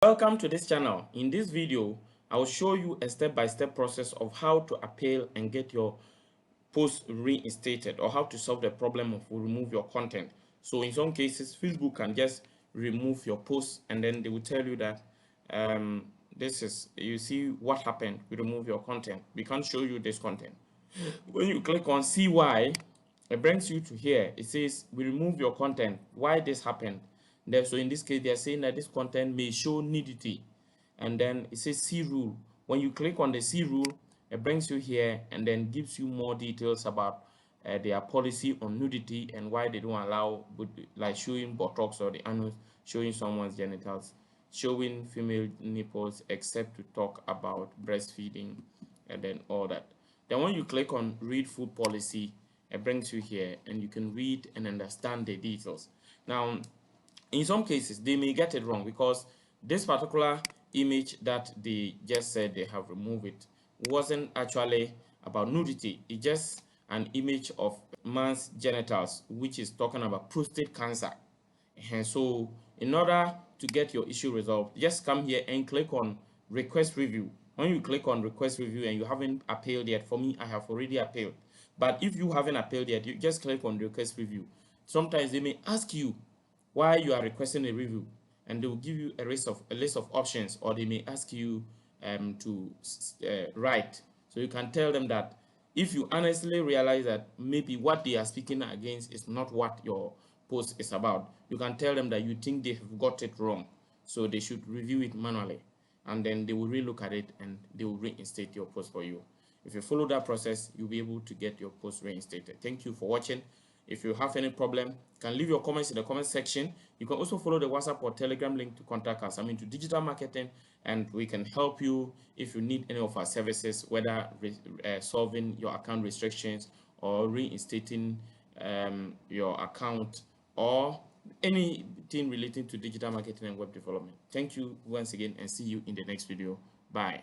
Welcome to this channel. In this video, I will show you a step-by-step process of how to appeal and get your post reinstated, or how to solve the problem of remove your content. So in some cases, Facebook can just remove your post and then they will tell you that this is, you see what happened, we remove your content. We can't show you this content. When you click on see why, it brings you to here. It says we remove your content, why this happened. So in this case, they are saying that this content may show nudity, and then it says see rule. When you click on the see rule, it brings you here and then gives you more details about their policy on nudity and why they don't allow, like showing buttocks or the anus, showing someone's genitals, showing female nipples, except to talk about breastfeeding, and then all that. Then when you click on read food policy, it brings you here and you can read and understand the details. Now, in some cases, they may get it wrong because this particular image that they just said they have removed it wasn't actually about nudity. It's just an image of man's genitals, which is talking about prostate cancer. And so in order to get your issue resolved, just come here and click on request review. When you click on request review and you haven't appealed yet, for me, I have already appealed. But if you haven't appealed yet, you just click on request review. Sometimes they may ask you why you are requesting a review, and they will give you a list of options, or they may ask you to write. So you can tell them that if you honestly realize that maybe what they are speaking against is not what your post is about, you can tell them that you think they have got it wrong, so they should review it manually, and then they will relook at it and they will reinstate your post for you. If you follow that process, you'll be able to get your post reinstated. Thank you for watching. If you have any problem, you can leave your comments in the comment section. You can also follow the WhatsApp or Telegram link to contact us. I'm into digital marketing, and we can help you if you need any of our services, whether solving your account restrictions or reinstating your account, or anything relating to digital marketing and web development. Thank you once again, and see you in the next video. Bye.